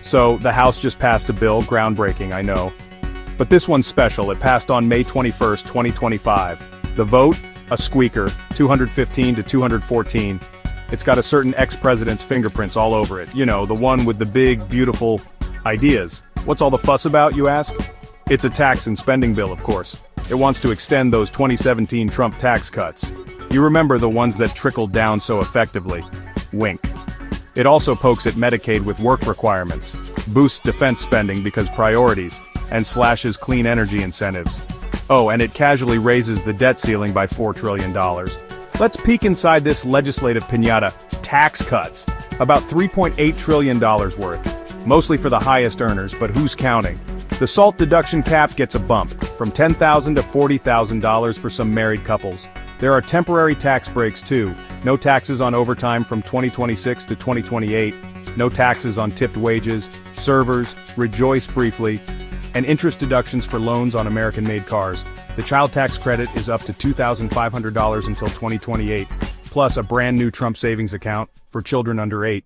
So, the House just passed a bill, groundbreaking, I know. But this one's special, it passed on May 21st, 2025. The vote? A squeaker, 215 to 214. It's got a certain ex-president's fingerprints all over it. You know, the one with the big, beautiful ideas. What's all the fuss about, you ask? It's a tax and spending bill, of course. It wants to extend those 2017 Trump tax cuts. You remember the ones that trickled down so effectively. Wink. It also pokes at Medicaid with work requirements, boosts defense spending because priorities, and slashes clean energy incentives. Oh, and it casually raises the debt ceiling by $4 trillion. Let's peek inside this legislative piñata. Tax cuts. About $3.8 trillion worth. Mostly for the highest earners, but who's counting? The SALT deduction cap gets a bump, from $10,000 to $40,000 for some married couples. There are temporary tax breaks too. No taxes on overtime from 2026 to 2028. No taxes on tipped wages, servers, rejoice briefly, and interest deductions for loans on American-made cars. The child tax credit is up to $2,500 until 2028, plus a brand new Trump savings account for children under 8.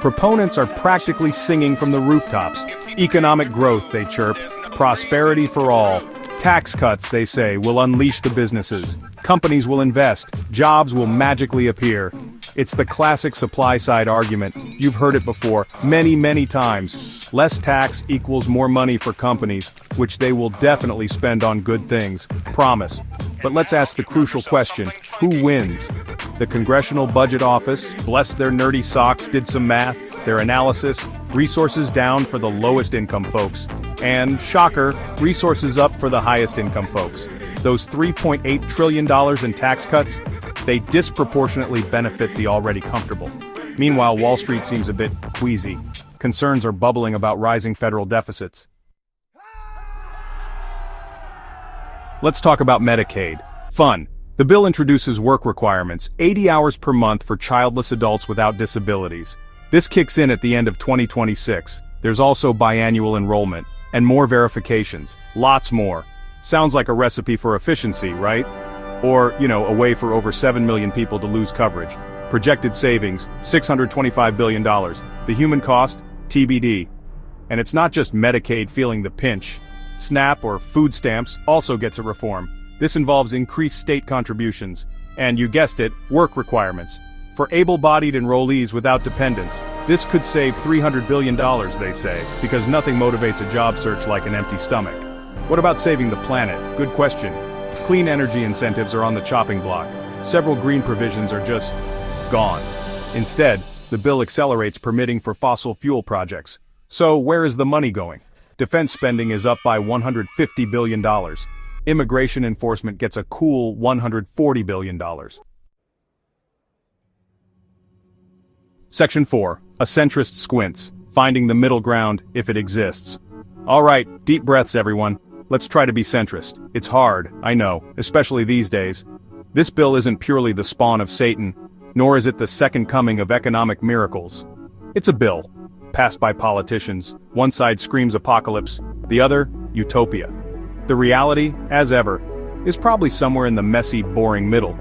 Proponents are practically singing from the rooftops. Economic growth, they chirp. Prosperity for all. Tax cuts, they say, will unleash the businesses. Companies will invest. Jobs will magically appear. It's the classic supply-side argument. You've heard it before, many, many times. Less tax equals more money for companies, which they will definitely spend on good things. Promise. But let's ask the crucial question, who wins? The Congressional Budget Office, bless their nerdy socks, did some math, their analysis, resources down for the lowest income folks. And, shocker, resources up for the highest income folks. Those $3.8 trillion in tax cuts, they disproportionately benefit the already comfortable. Meanwhile, Wall Street seems a bit queasy. Concerns are bubbling about rising federal deficits. Let's talk about Medicaid. Fun. The bill introduces work requirements, 80 hours per month for childless adults without disabilities. This kicks in at the end of 2026. There's also biannual enrollment, and more verifications. Lots more. Sounds like a recipe for efficiency, right? Or, a way for over 7 million people to lose coverage. Projected savings, $625 billion. The human cost? TBD. And it's not just Medicaid feeling the pinch. SNAP or food stamps also gets a reform. This involves increased state contributions. And you guessed it, work requirements. For able-bodied enrollees without dependents, this could save $300 billion, they say, because nothing motivates a job search like an empty stomach. What about saving the planet? Good question. Clean energy incentives are on the chopping block. Several green provisions are just gone. Instead, the bill accelerates permitting for fossil fuel projects. So where is the money going? Defense spending is up by $150 billion. Immigration enforcement gets a cool $140 billion. Section 4. A centrist squints, finding the middle ground, if it exists. Alright, deep breaths everyone. Let's try to be centrist. It's hard, I know, especially these days. This bill isn't purely the spawn of Satan, nor is it the second coming of economic miracles. It's a bill, passed by politicians. One side screams apocalypse, the other, utopia. The reality, as ever, is probably somewhere in the messy, boring middle,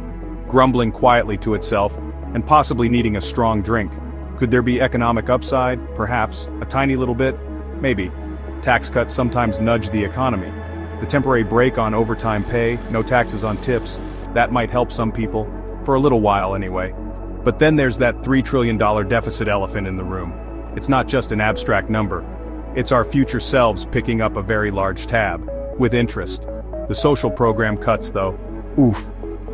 grumbling quietly to itself, and possibly needing a strong drink. Could there be economic upside? Perhaps. A tiny little bit? Maybe. Tax cuts sometimes nudge the economy. The temporary break on overtime pay, no taxes on tips, that might help some people, for a little while anyway. But then there's that $3 trillion deficit elephant in the room. It's not just an abstract number. It's our future selves picking up a very large tab, with interest. The social program cuts though, oof.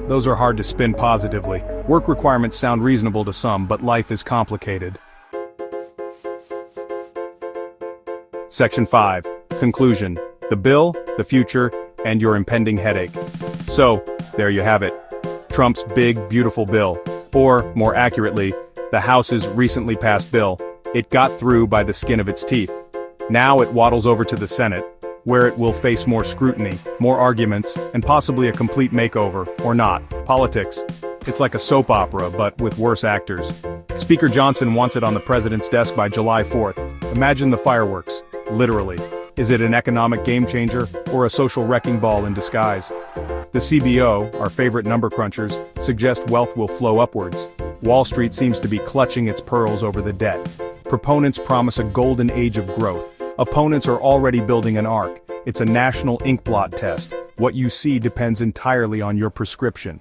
Those are hard to spin positively. Work requirements sound reasonable to some, but life is complicated. Section 5. Conclusion. The bill, the future, and your impending headache. So, there you have it. Trump's big, beautiful bill. Or, more accurately, the House's recently passed bill. It got through by the skin of its teeth. Now it waddles over to the Senate, where it will face more scrutiny, more arguments, and possibly a complete makeover, or not. Politics. It's like a soap opera, but with worse actors. Speaker Johnson wants it on the president's desk by July 4th. Imagine the fireworks. Literally. Is it an economic game changer, or a social wrecking ball in disguise? The CBO, our favorite number crunchers, suggest wealth will flow upwards. Wall Street seems to be clutching its pearls over the debt. Proponents promise a golden age of growth. Opponents are already building an ark. It's a national inkblot test. What you see depends entirely on your prescription.